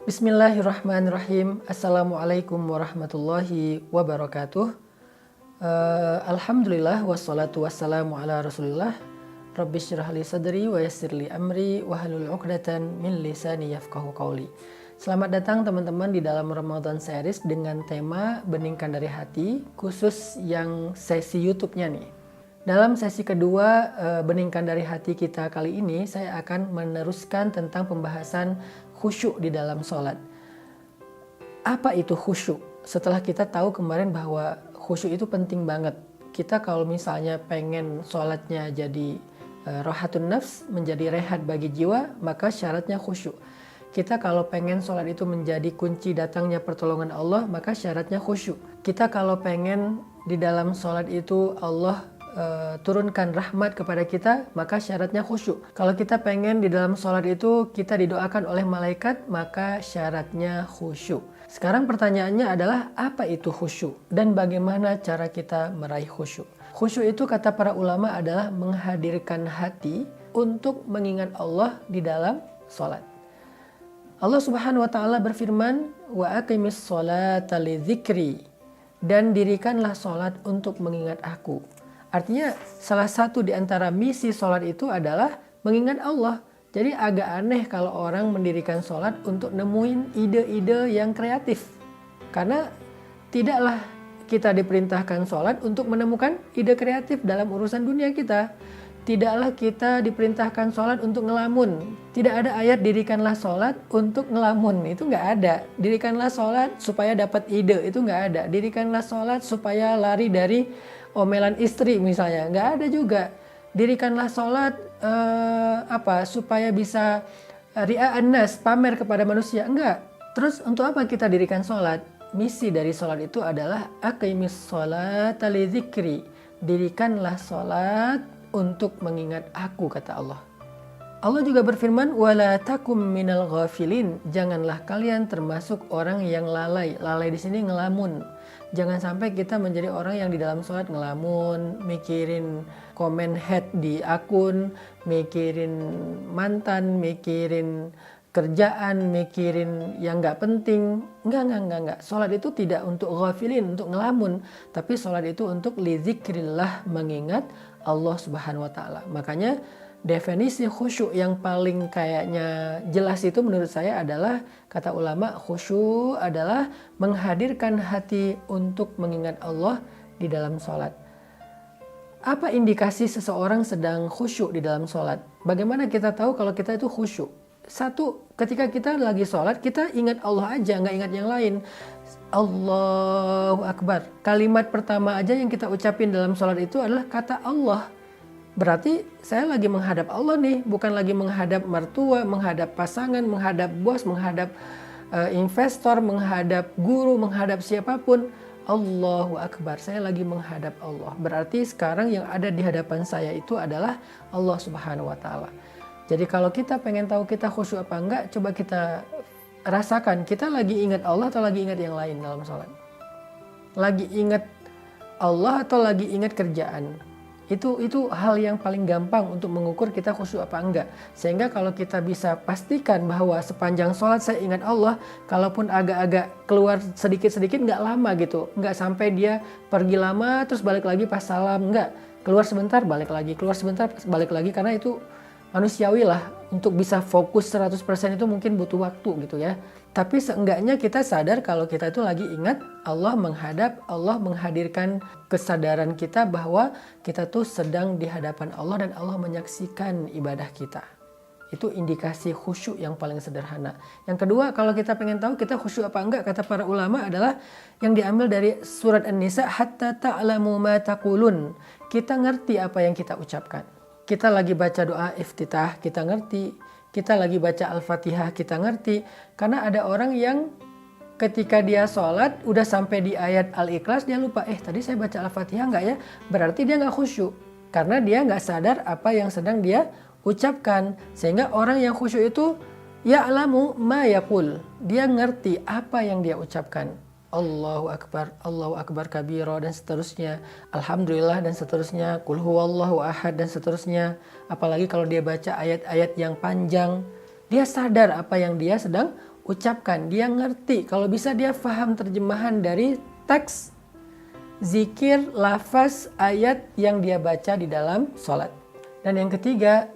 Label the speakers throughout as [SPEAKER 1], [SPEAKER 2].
[SPEAKER 1] Bismillahirrahmanirrahim. Assalamualaikum warahmatullahi wabarakatuh. Alhamdulillah wassalatu wassalamu ala rasulillah. Rabbi syrah li sadri wa yassir li amri wahlul 'uqdatan min lisani yafqahu qawli. Selamat datang teman-teman di dalam Ramadan Series dengan tema Beningkan dari Hati, khusus yang sesi YouTube-nya nih. Dalam sesi kedua Beningkan dari Hati kita kali ini, saya akan meneruskan tentang pembahasan khusyuk di dalam sholat. Apa itu khusyuk? Setelah kita tahu kemarin bahwa khusyuk itu penting banget. Kita kalau misalnya pengen sholatnya jadi rohatun nafs, menjadi rehat bagi jiwa, maka syaratnya khusyuk. Kita kalau pengen sholat itu menjadi kunci datangnya pertolongan Allah, maka syaratnya khusyuk. Kita kalau pengen di dalam sholat itu Allah turunkan rahmat kepada kita, maka syaratnya khusyuk. Kalau kita pengen di dalam sholat itu kita didoakan oleh malaikat, maka syaratnya khusyuk. Sekarang pertanyaannya adalah apa itu khusyuk dan bagaimana cara kita meraih khusyuk? Khusyuk itu kata para ulama adalah menghadirkan hati untuk mengingat Allah di dalam sholat. Allah Subhanahu wa taala berfirman, "Wa aqimis sholata lidzikri," dan dirikanlah sholat untuk mengingat aku. Artinya salah satu di antara misi sholat itu adalah mengingat Allah. Jadi agak aneh kalau orang mendirikan sholat untuk nemuin ide-ide yang kreatif. Karena tidaklah kita diperintahkan sholat untuk menemukan ide kreatif dalam urusan dunia kita. Tidaklah kita diperintahkan sholat untuk ngelamun. Tidak ada ayat dirikanlah sholat untuk ngelamun. Itu nggak ada. Dirikanlah sholat supaya dapat ide. Itu nggak ada. Dirikanlah sholat supaya lari dari omelan istri misalnya, nggak ada juga. Dirikanlah sholat supaya bisa ria'an nas, pamer kepada manusia, enggak. Terus untuk apa kita dirikan sholat? Misi dari sholat itu adalah aqimis sholata lidzikri, dirikanlah sholat untuk mengingat aku, kata Allah. Allah juga berfirman, wala takum minal ghafilin, janganlah kalian termasuk orang yang lalai. Lalai di sini ngelamun. Jangan sampai kita menjadi orang yang di dalam sholat ngelamun, mikirin komen head di akun, mikirin mantan, mikirin kerjaan, mikirin yang nggak penting. Enggak. Sholat itu tidak untuk ghafilin, untuk ngelamun. Tapi sholat itu untuk lidzikrillah, mengingat Allah Subhanahu wa ta'ala. Makanya definisi khusyuk yang paling kayaknya jelas itu menurut saya adalah, kata ulama, khusyuk adalah menghadirkan hati untuk mengingat Allah di dalam sholat. Apa indikasi seseorang sedang khusyuk di dalam sholat? Bagaimana kita tahu kalau kita itu khusyuk? Satu, ketika kita lagi sholat, kita ingat Allah aja, nggak ingat yang lain. Allahu Akbar. Kalimat pertama aja yang kita ucapin dalam sholat itu adalah kata Allah. Berarti saya lagi menghadap Allah nih, bukan lagi menghadap mertua, menghadap pasangan, menghadap bos, menghadap investor, menghadap guru, menghadap siapapun. Allahu Akbar, saya lagi menghadap Allah. Berarti sekarang yang ada di hadapan saya itu adalah Allah Subhanahu wa ta'ala. Jadi kalau kita pengen tahu kita khusyuk apa enggak, coba kita rasakan kita lagi ingat Allah atau lagi ingat yang lain dalam sholat. Lagi ingat Allah atau lagi ingat kerjaan. Itu hal yang paling gampang untuk mengukur kita khusyuk apa enggak. Sehingga kalau kita bisa pastikan bahwa sepanjang sholat saya ingat Allah, kalaupun agak-agak keluar sedikit-sedikit nggak lama gitu. Nggak sampai dia pergi lama terus balik lagi pas salam, nggak. Keluar sebentar balik lagi, keluar sebentar balik lagi, karena itu manusiawi lah. Untuk bisa fokus 100% itu mungkin butuh waktu gitu ya. Tapi seenggaknya kita sadar kalau kita itu lagi ingat Allah, menghadap Allah, menghadirkan kesadaran kita bahwa kita tuh sedang di hadapan Allah dan Allah menyaksikan ibadah kita. Itu indikasi khusyuk yang paling sederhana. Yang kedua, kalau kita pengen tahu kita khusyuk apa enggak, kata para ulama adalah yang diambil dari surat An-Nisa, hatta ta'lamu ma taqulun. Kita ngerti apa yang kita ucapkan. Kita lagi baca doa iftitah, kita ngerti. Kita lagi baca Al-Fatihah, kita ngerti. Karena ada orang yang ketika dia sholat, udah sampai di ayat Al-Ikhlas, dia lupa, tadi saya baca Al-Fatihah nggak ya? Berarti dia nggak khusyuk. Karena dia nggak sadar apa yang sedang dia ucapkan. Sehingga orang yang khusyuk itu, ya'lamu ma yaqul. Dia ngerti apa yang dia ucapkan. Allahu Akbar kabira dan seterusnya, Alhamdulillah dan seterusnya, Qul huwallahu ahad dan seterusnya. Apalagi kalau dia baca ayat-ayat yang panjang, dia sadar apa yang dia sedang ucapkan, dia ngerti. Kalau bisa dia paham terjemahan dari teks, zikir, lafaz, ayat yang dia baca di dalam sholat. Dan yang ketiga,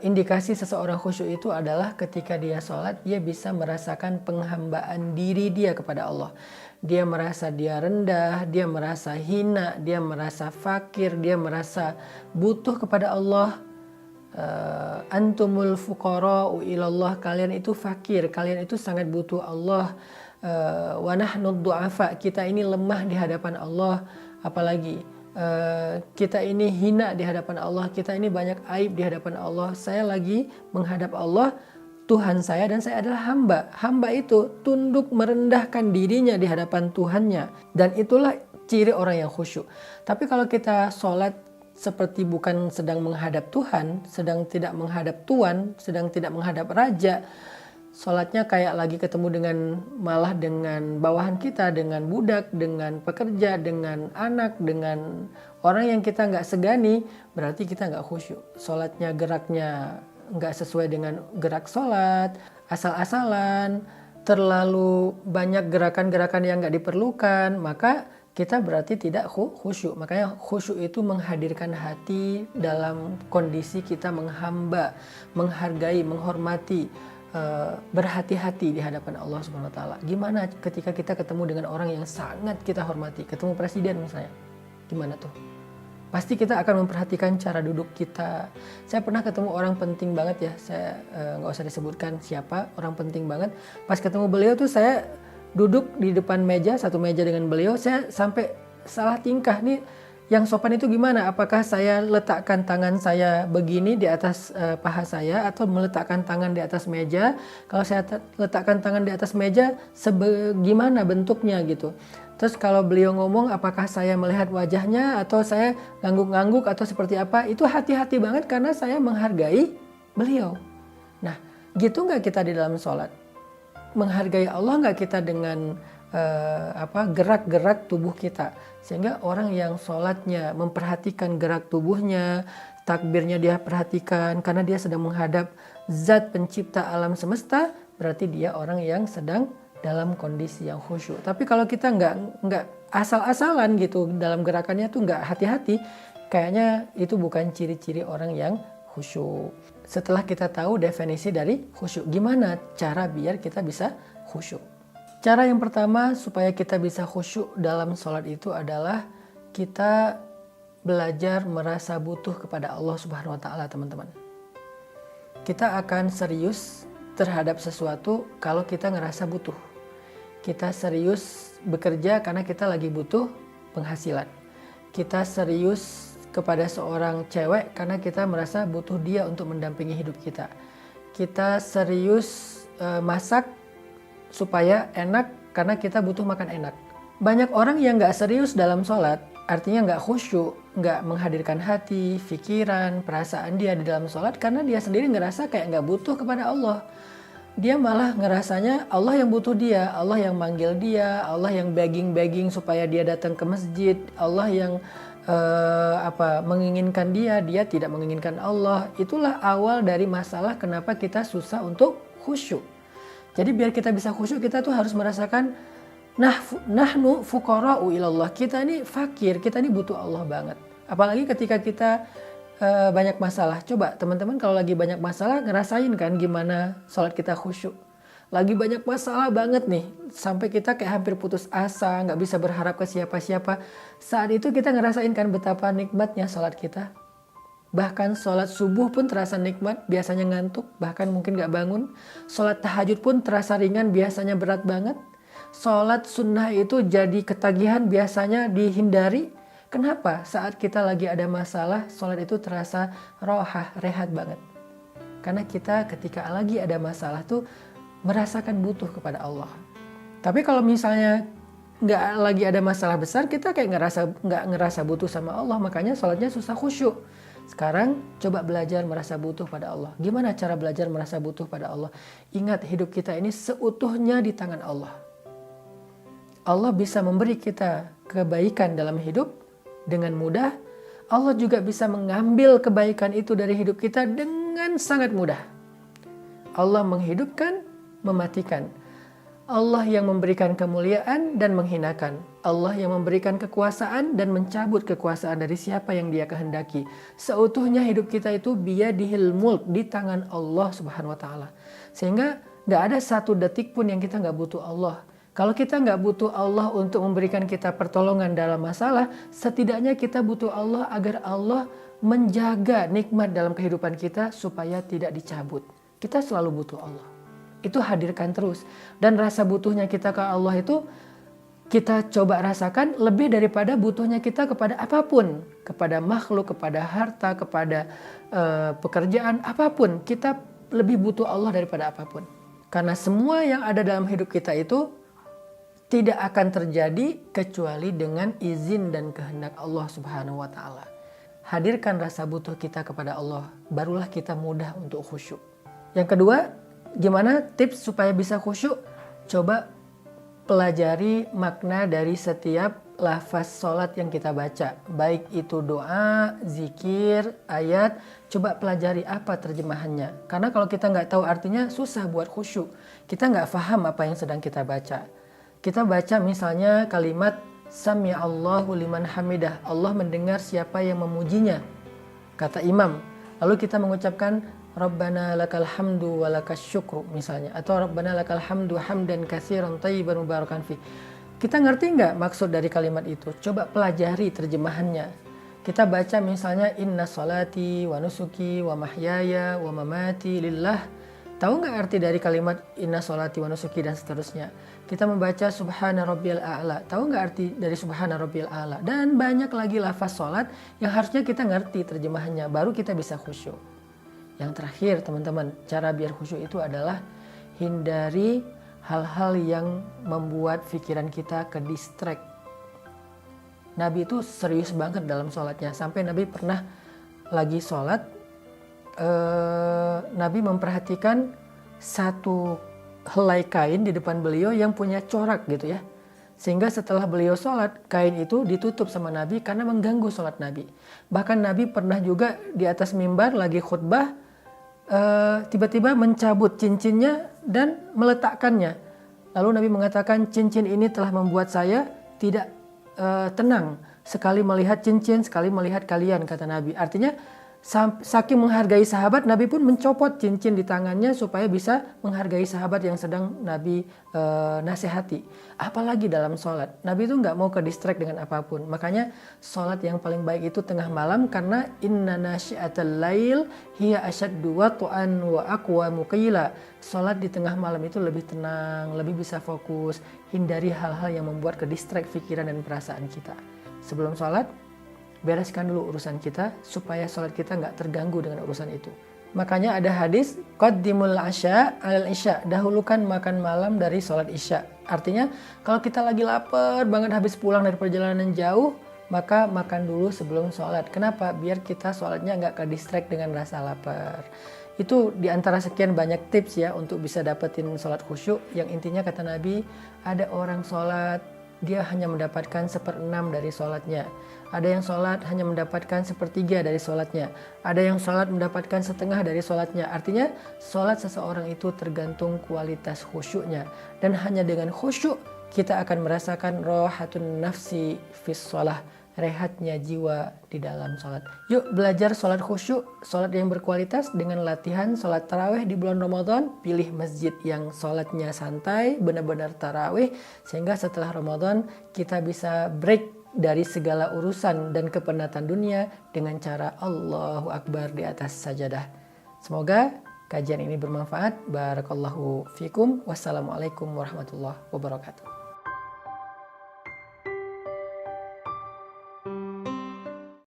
[SPEAKER 1] indikasi seseorang khusyuk itu adalah ketika dia sholat, dia bisa merasakan penghambaan diri dia kepada Allah. Dia merasa dia rendah, dia merasa hina, dia merasa fakir, dia merasa butuh kepada Allah. Antumul fuqara'u ilallah, kalian itu fakir, kalian itu sangat butuh Allah. Wa nahnu du'afa, kita ini lemah di hadapan Allah. Apalagi kita ini hina di hadapan Allah, kita ini banyak aib di hadapan Allah. Saya lagi menghadap Allah, Tuhan saya, dan saya adalah hamba. Hamba itu tunduk merendahkan dirinya di hadapan Tuhannya. Dan itulah ciri orang yang khusyuk. Tapi kalau kita sholat seperti bukan sedang menghadap Tuhan, sedang tidak menghadap Tuan, sedang tidak menghadap Raja, sholatnya kayak lagi ketemu dengan malah dengan bawahan kita, dengan budak, dengan pekerja, dengan anak, dengan orang yang kita nggak segani, berarti kita nggak khusyuk. Sholatnya geraknya nggak sesuai dengan gerak sholat, asal-asalan, terlalu banyak gerakan-gerakan yang nggak diperlukan, maka kita berarti tidak khusyuk. Makanya khusyuk itu menghadirkan hati dalam kondisi kita menghamba, menghargai, menghormati, berhati-hati di hadapan Allah Subhanahu wa taala. Gimana ketika kita ketemu dengan orang yang sangat kita hormati, ketemu presiden misalnya. Gimana tuh? Pasti kita akan memperhatikan cara duduk kita. Saya pernah ketemu orang penting banget ya, saya nggak usah disebutkan siapa, orang penting banget. Pas ketemu beliau tuh saya duduk di depan meja, satu meja dengan beliau, saya sampai salah tingkah nih. Yang sopan itu gimana? Apakah saya letakkan tangan saya begini di atas paha saya atau meletakkan tangan di atas meja? Kalau saya letakkan tangan di atas meja, gimana bentuknya gitu. Terus kalau beliau ngomong, apakah saya melihat wajahnya atau saya ngangguk-ngangguk atau seperti apa? Itu hati-hati banget karena saya menghargai beliau. Nah, gitu nggak kita di dalam sholat? Menghargai Allah nggak kita dengan gerak-gerak tubuh kita, sehingga orang yang sholatnya memperhatikan gerak tubuhnya, takbirnya dia perhatikan karena dia sedang menghadap zat pencipta alam semesta, berarti dia orang yang sedang dalam kondisi yang khusyuk. Tapi kalau kita nggak asal-asalan gitu dalam gerakannya tuh nggak hati-hati, kayaknya itu bukan ciri-ciri orang yang khusyuk. Setelah kita tahu definisi dari khusyuk, gimana cara biar kita bisa khusyuk? Cara yang pertama supaya kita bisa khusyuk dalam sholat itu adalah kita belajar merasa butuh kepada Allah Subhanahu wa taala, teman-teman. Kita akan serius terhadap sesuatu kalau kita ngerasa butuh. Kita serius bekerja karena kita lagi butuh penghasilan. Kita serius kepada seorang cewek karena kita merasa butuh dia untuk mendampingi hidup kita. Kita serius masak supaya enak karena kita butuh makan enak. Banyak orang yang gak serius dalam sholat, artinya gak khusyuk, gak menghadirkan hati, pikiran, perasaan dia di dalam sholat karena dia sendiri ngerasa kayak gak butuh kepada Allah. Dia malah ngerasanya Allah yang butuh dia, Allah yang manggil dia, Allah yang begging supaya dia datang ke masjid, Allah yang menginginkan dia tidak menginginkan Allah. Itulah awal dari masalah kenapa kita susah untuk khusyuk. Jadi biar kita bisa khusyuk, kita tuh harus merasakan nahnu fuqara'u ilallah. Kita ini fakir, kita ini butuh Allah banget. Apalagi ketika kita banyak masalah. Coba teman-teman kalau lagi banyak masalah ngerasain kan gimana sholat kita khusyuk. Lagi banyak masalah banget nih, sampai kita kayak hampir putus asa, gak bisa berharap ke siapa-siapa. Saat itu kita ngerasain kan betapa nikmatnya sholat kita. Bahkan sholat subuh pun terasa nikmat, biasanya ngantuk, bahkan mungkin gak bangun. Sholat tahajud pun terasa ringan, biasanya berat banget. Sholat sunnah itu jadi ketagihan, biasanya dihindari. Kenapa? Saat kita lagi ada masalah, sholat itu terasa rohah, rehat banget. Karena kita ketika lagi ada masalah tuh merasakan butuh kepada Allah. Tapi kalau misalnya gak lagi ada masalah besar, kita kayak gak ngerasa butuh sama Allah, makanya sholatnya susah khusyuk. Sekarang coba belajar merasa butuh pada Allah. Gimana cara belajar merasa butuh pada Allah? Ingat, hidup kita ini seutuhnya di tangan Allah. Allah bisa memberi kita kebaikan dalam hidup dengan mudah. Allah juga bisa mengambil kebaikan itu dari hidup kita dengan sangat mudah. Allah menghidupkan, mematikan. Allah yang memberikan kemuliaan dan menghinakan. Allah yang memberikan kekuasaan dan mencabut kekuasaan dari siapa yang Dia kehendaki. Seutuhnya hidup kita itu biyadihil mulk, di tangan Allah Subhanahu wa taala. Sehingga gak ada satu detik pun yang kita gak butuh Allah. Kalau kita gak butuh Allah untuk memberikan kita pertolongan dalam masalah, setidaknya kita butuh Allah agar Allah menjaga nikmat dalam kehidupan kita supaya tidak dicabut. Kita selalu butuh Allah. Itu hadirkan terus. Dan rasa butuhnya kita ke Allah itu kita coba rasakan lebih daripada butuhnya kita kepada apapun. Kepada makhluk, kepada harta, kepada pekerjaan, apapun. Kita lebih butuh Allah daripada apapun. Karena semua yang ada dalam hidup kita itu tidak akan terjadi kecuali dengan izin dan kehendak Allah Subhanahu wa taala. Hadirkan rasa butuh kita kepada Allah, barulah kita mudah untuk khusyuk. Yang kedua, gimana tips supaya bisa khusyuk? Coba pelajari makna dari setiap lafaz sholat yang kita baca. Baik itu doa, zikir, ayat. Coba pelajari apa terjemahannya. Karena kalau kita nggak tahu artinya susah buat khusyuk. Kita nggak paham apa yang sedang kita baca. Kita baca misalnya kalimat Sami'allahu liman hamidah. Allah mendengar siapa yang memujinya. Kata imam. Lalu kita mengucapkan Rabbana lakal hamdu wa lakas syukru misalnya, atau Rabbana lakal hamdu hamdan katsiran thayyiban mubarakan fi. Kita ngerti nggak maksud dari kalimat itu? Coba pelajari terjemahannya. Kita baca misalnya inna salati wa nusuki wa mahyaya wa mamati lillah. Tahu nggak arti dari kalimat inna salati wa nusuki dan seterusnya? Kita membaca subhana rabbiyal a'la. Tahu nggak arti dari subhana rabbiyal a'la? Dan banyak lagi lafaz salat yang harusnya kita ngerti terjemahannya, baru kita bisa khusyuk. Yang terakhir teman-teman, cara biar khusyuk itu adalah hindari hal-hal yang membuat pikiran kita ke distract. Nabi itu serius banget dalam sholatnya. Sampai Nabi pernah lagi sholat, Nabi memperhatikan satu helai kain di depan beliau yang punya corak gitu ya. Sehingga setelah beliau sholat, kain itu ditutup sama Nabi karena mengganggu sholat Nabi. Bahkan Nabi pernah juga di atas mimbar lagi khutbah, tiba-tiba mencabut cincinnya dan meletakkannya. Lalu Nabi mengatakan, cincin ini telah membuat saya tidak tenang. Sekali melihat cincin, sekali melihat kalian, kata Nabi. Artinya saking menghargai sahabat, Nabi pun mencopot cincin di tangannya supaya bisa menghargai sahabat yang sedang Nabi nasihati. Apalagi dalam sholat. Nabi itu nggak mau ke distract dengan apapun. Makanya sholat yang paling baik itu tengah malam, karena inna nasyi'atal lail hiya asyaddu wat'an wa aqwamu qila. Sholat di tengah malam itu lebih tenang, lebih bisa fokus. Hindari hal-hal yang membuat ke distract pikiran dan perasaan kita. Sebelum sholat, bereskan dulu urusan kita supaya sholat kita nggak terganggu dengan urusan itu. Makanya ada hadis qaddimul asya alal isya, dahulukan makan malam dari sholat isya. Artinya kalau kita lagi lapar banget habis pulang dari perjalanan jauh, maka makan dulu sebelum sholat. Kenapa? Biar kita sholatnya nggak ke distract dengan rasa lapar. Itu diantara sekian banyak tips ya untuk bisa dapetin sholat khusyuk. Yang intinya kata Nabi, ada orang sholat dia hanya mendapatkan 1/6 dari sholatnya. Ada yang sholat hanya mendapatkan 1/3 dari sholatnya. Ada yang sholat mendapatkan 1/2 dari sholatnya. Artinya sholat seseorang itu tergantung kualitas khusyuknya. Dan hanya dengan khusyuk kita akan merasakan rohatun nafsi fis sholah, rehatnya jiwa di dalam sholat. Yuk belajar sholat khusyuk, sholat yang berkualitas dengan latihan sholat tarawih di bulan Ramadan. Pilih masjid yang sholatnya santai, benar-benar tarawih, sehingga setelah Ramadan kita bisa break dari segala urusan dan kepenatan dunia dengan cara Allahu Akbar di atas sajadah. Semoga kajian ini bermanfaat. Barakallahu fikum. Wassalamualaikum warahmatullahi wabarakatuh.